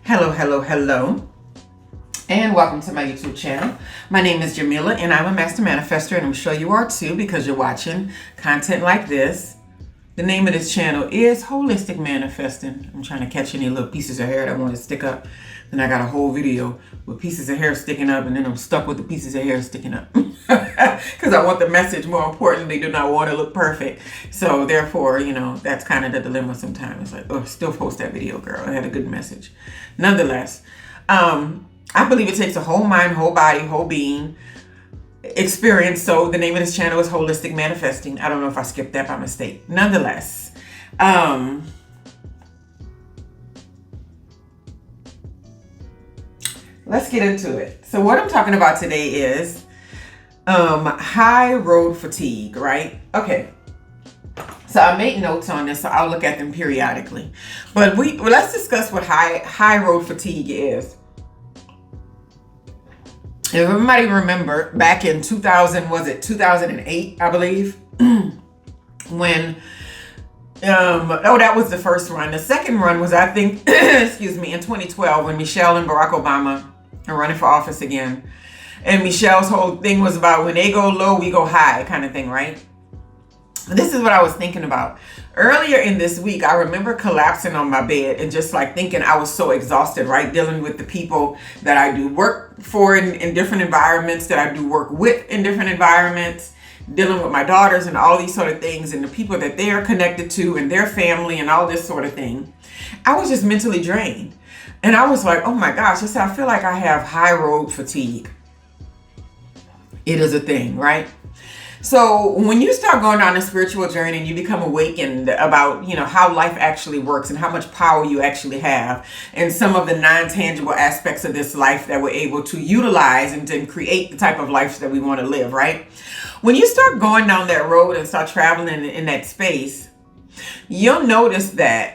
Hello, hello, hello, and welcome to my YouTube channel. My name is Jameelah, and I'm a master manifester, and I'm sure you are too because you're watching content like this. The name of this channel is Holistic Manifesting. I'm trying to catch any little pieces of hair that want to stick up. Then I got a whole video with pieces of hair sticking up, and then I'm stuck with the pieces of hair sticking up because I want the message. More importantly, do not want to look perfect. So therefore, that's kind of the dilemma sometimes. It's like, oh, still post that video, girl. I had a good message. Nonetheless, I believe it takes a whole mind, whole body, whole being experience. So the name of this channel is Holistic Manifesting. I don't know if I skipped that by mistake. Nonetheless, let's get into it. So what I'm talking about today is high road fatigue, right? Okay. So I made notes on this, so I'll look at them periodically. But let's discuss what high road fatigue is. If everybody remember back in 2008, I believe, when that was the first run. The second run was, I think, excuse me, in 2012 when Michelle and Barack Obama are running for office again. And Michelle's whole thing was about when they go low, we go high kind of thing, right? This is what I was thinking about. Earlier in this week, I remember collapsing on my bed and just like thinking I was so exhausted, right? Dealing with the people that I do work for in different environments, that I do work with in different environments, dealing with my daughters and all these sort of things, and the people that they are connected to and their family and all this sort of thing. I was just mentally drained. And I was like, oh my gosh, I feel like I have high road fatigue. It is a thing, right? So when you start going on a spiritual journey and you become awakened about, how life actually works and how much power you actually have and some of the non-tangible aspects of this life that we're able to utilize and to create the type of life that we want to live, right? When you start going down that road and start traveling in that space, you'll notice that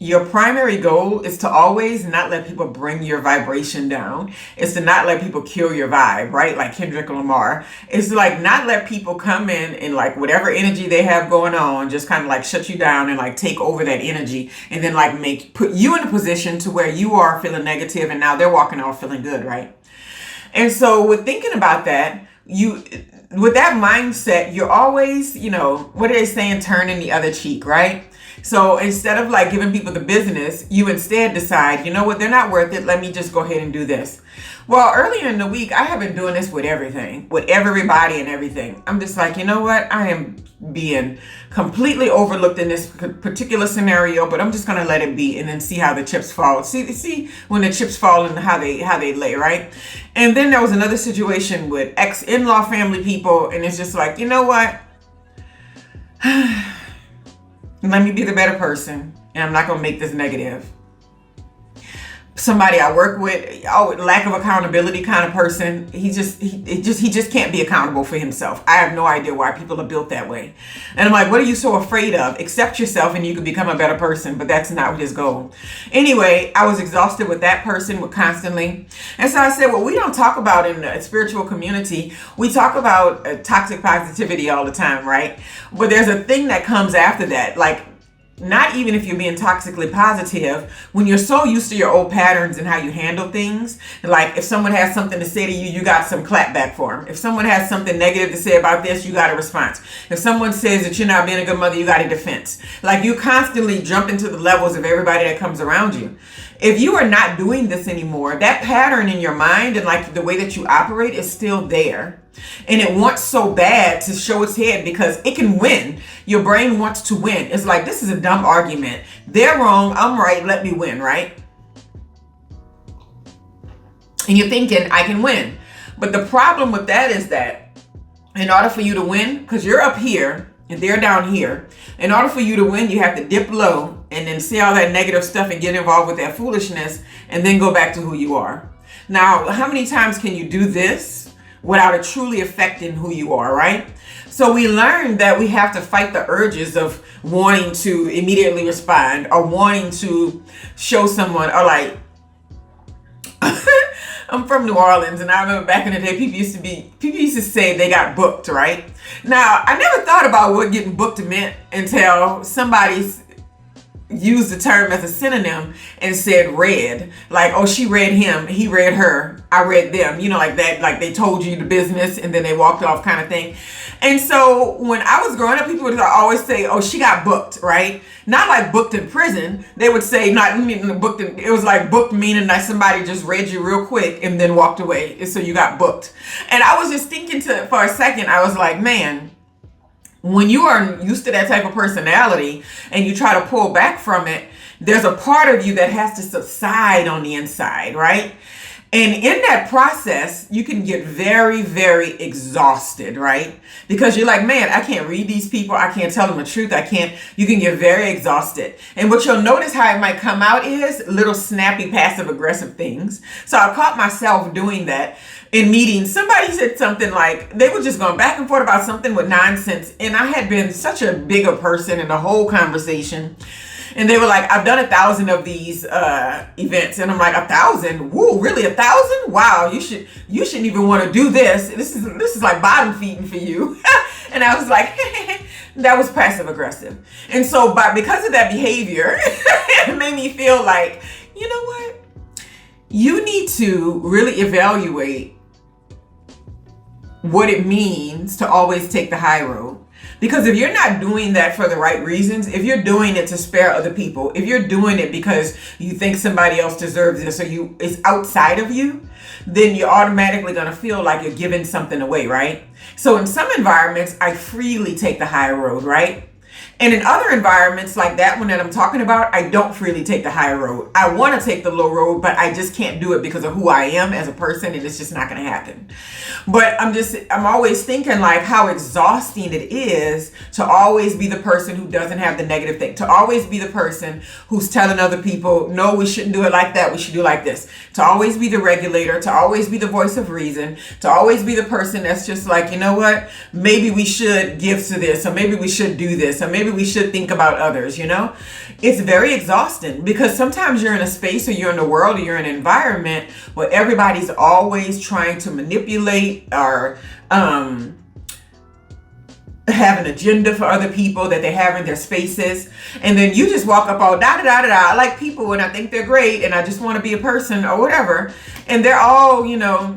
your primary goal is to always not let people bring your vibration down. It's to not let people kill your vibe, right? Like Kendrick Lamar. It's like not let people come in and like whatever energy they have going on, just kind of like shut you down and like take over that energy and then like put you in a position to where you are feeling negative and now they're walking off feeling good, right? And so with thinking about that, with that mindset, you're always, what are they saying? Turning the other cheek, right? So instead of like giving people the business, you instead decide, you know what, they're not worth it. Let me just go ahead and do this. Well, earlier in the week, I have been doing this with everything, with everybody and everything. I'm just like, you know what? I am being completely overlooked in this particular scenario, but I'm just going to let it be and then see how the chips fall. See when the chips fall and how they lay, right? And then there was another situation with ex-in-law family people. And it's just like, you know what? Let me be the better person, and I'm not going to make this negative. Somebody I work with, lack of accountability kind of person. He just can't be accountable for himself. I have no idea why people are built that way. And I'm like, what are you so afraid of? Accept yourself and you can become a better person, but that's not his goal. Anyway, I was exhausted with that person constantly. And so I said, well, we don't talk about in the spiritual community, we talk about toxic positivity all the time, right? But there's a thing that comes after that, like, not even if you're being toxically positive, when you're so used to your old patterns and how you handle things, like if someone has something to say to you, you got some clap back for them. If someone has something negative to say about this, you got a response. If someone says that you're not being a good mother, you got a defense. Like you constantly jump into the levels of everybody that comes around you. If you are not doing this anymore, that pattern in your mind and like the way that you operate is still there. And it wants so bad to show its head because it can win. Your brain wants to win. It's like, this is a dumb argument. They're wrong. I'm right. Let me win, right? And you're thinking, I can win. But the problem with that is that in order for you to win, because you're up here and they're down here, in order for you to win, you have to dip low and then see all that negative stuff and get involved with that foolishness and then go back to who you are. Now, how many times can you do this without it truly affecting who you are, right? So we learned that we have to fight the urges of wanting to immediately respond or wanting to show someone or like, I'm from New Orleans, and I remember back in the day, people used to say they got booked, right? Now, I never thought about what getting booked meant until somebody used the term as a synonym and said read. Like, oh, she read him, he read her, I read them. You know, like that, like they told you the business and then they walked off kind of thing. And so when I was growing up, people would always say, oh, she got booked, right? Not like booked in prison. They would say, not meaning booked in, it was like booked meaning that somebody just read you real quick and then walked away. And so you got booked. And I was just thinking for a second, I was like, man, when you are used to that type of personality and you try to pull back from it, there's a part of you that has to subside on the inside, right? And in that process, you can get very, very exhausted, right? Because you're like, man, I can't read these people. I can't tell them the truth. You can get very exhausted. And what you'll notice how it might come out is little snappy, passive aggressive things. So I caught myself doing that in meetings. Somebody said something like, they were just going back and forth about something with nonsense. And I had been such a bigger person in the whole conversation. And they were like, I've done 1,000 of these events. And I'm like, 1,000? Woo, really 1,000? Wow, you shouldn't even want to do this. This is like bottom feeding for you. And I was like, that was passive aggressive. And so because of that behavior, it made me feel like, you know what? You need to really evaluate what it means to always take the high road. Because if you're not doing that for the right reasons, if you're doing it to spare other people, if you're doing it because you think somebody else deserves this or it's outside of you, then you're automatically going to feel like you're giving something away, right? So in some environments, I freely take the high road, right? And in other environments like that one that I'm talking about, I don't freely take the high road. I want to take the low road, but I just can't do it because of who I am as a person, and it's just not going to happen. But I'm always thinking like how exhausting it is to always be the person who doesn't have the negative thing, to always be the person who's telling other people, no, we shouldn't do it like that, we should do it like this, to always be the regulator, to always be the voice of reason, to always be the person that's just like, you know what, maybe we should give to this, or maybe we should do this, or maybe we should think about others, you know? It's very exhausting because sometimes you're in a space or you're in a world or you're in an environment where everybody's always trying to manipulate or have an agenda for other people that they have in their spaces. And then you just walk up all I like people and I think they're great and I just want to be a person or whatever. And they're all,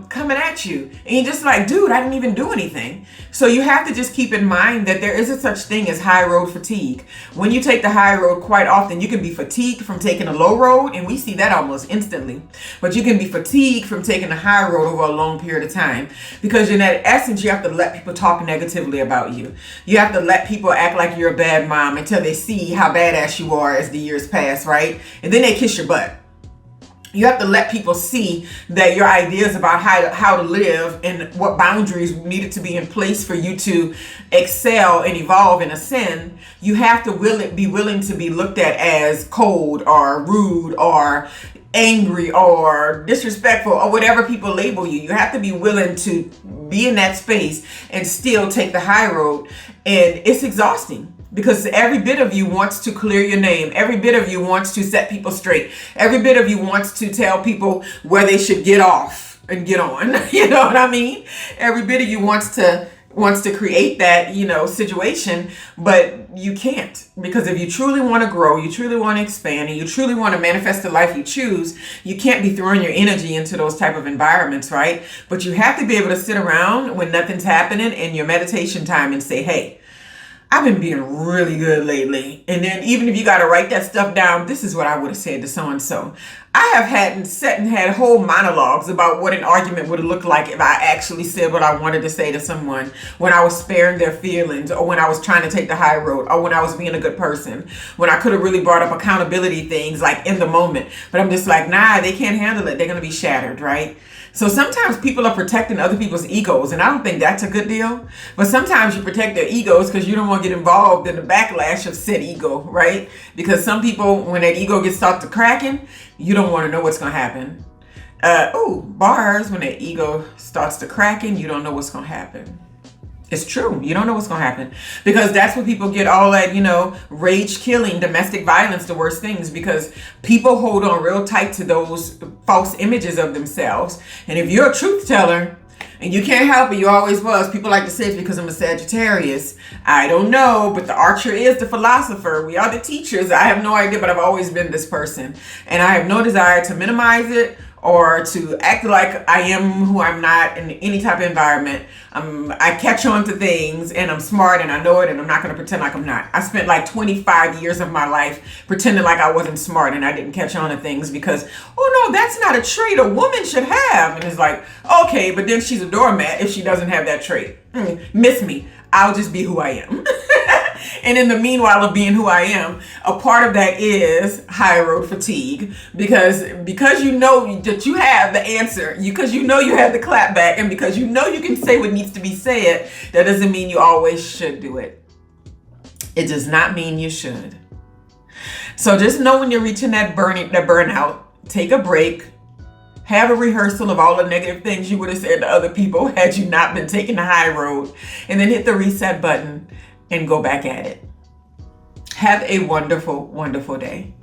coming at you. And you're just like, dude, I didn't even do anything. So you have to just keep in mind that there is a such thing as high road fatigue. When you take the high road, quite often you can be fatigued from taking a low road, and we see that almost instantly. But you can be fatigued from taking the high road over a long period of time, because in that essence, you have to let people talk negatively about you. You have to let people act like you're a bad mom until they see how badass you are as the years pass, right? And then they kiss your butt. You have to let people see that your ideas about how to live and what boundaries needed to be in place for you to excel and evolve and ascend. You have to be willing to be looked at as cold or rude or angry or disrespectful or whatever people label you. You have to be willing to be in that space and still take the high road. And it's exhausting. Because every bit of you wants to clear your name. Every bit of you wants to set people straight. Every bit of you wants to tell people where they should get off and get on. You know what I mean? Every bit of you wants to create that, situation, but you can't. Because if you truly want to grow, you truly want to expand, and you truly want to manifest the life you choose, you can't be throwing your energy into those type of environments, right? But you have to be able to sit around when nothing's happening in your meditation time and say, hey, I've been being really good lately. And then even if you got to write that stuff down, this is what I would have said to so-and-so. I have had whole monologues about what an argument would have looked like if I actually said what I wanted to say to someone, when I was sparing their feelings, or when I was trying to take the high road, or when I was being a good person, when I could have really brought up accountability things like in the moment. But I'm just like, nah, they can't handle it. They're going to be shattered, right? So sometimes people are protecting other people's egos, and I don't think that's a good deal. But sometimes you protect their egos because you don't want to get involved in the backlash of said ego, right? Because some people, when that ego gets started cracking, you don't want to know what's going to happen. Bars, when that ego starts to cracking, you don't know what's going to happen. It's true. You don't know what's going to happen, because that's what people get all that, rage killing, domestic violence, the worst things, because people hold on real tight to those false images of themselves. And if you're a truth teller And you can't help it. You always was. People like to say it's because I'm a Sagittarius. I don't know, but the archer is the philosopher. We are the teachers. I have no idea, but I've always been this person. And I have no desire to minimize it or to act like I am who I'm not in any type of environment. I catch on to things and I'm smart and I know it, and I'm not going to pretend like I'm not. I spent like 25 years of my life pretending like I wasn't smart and I didn't catch on to things because, oh no, that's not a trait a woman should have. And it's like, okay, but then she's a doormat if she doesn't have that trait. Miss me. I'll just be who I am. And in the meanwhile of being who I am, a part of that is high road fatigue, because you know that you have the answer, because you know you have the clap back, and because you know you can say what needs to be said, that doesn't mean you always should do it. It does not mean you should. So just know when you're reaching that burnout, take a break. Have a rehearsal of all the negative things you would have said to other people had you not been taking the high road, and then hit the reset button and go back at it. Have a wonderful, wonderful day.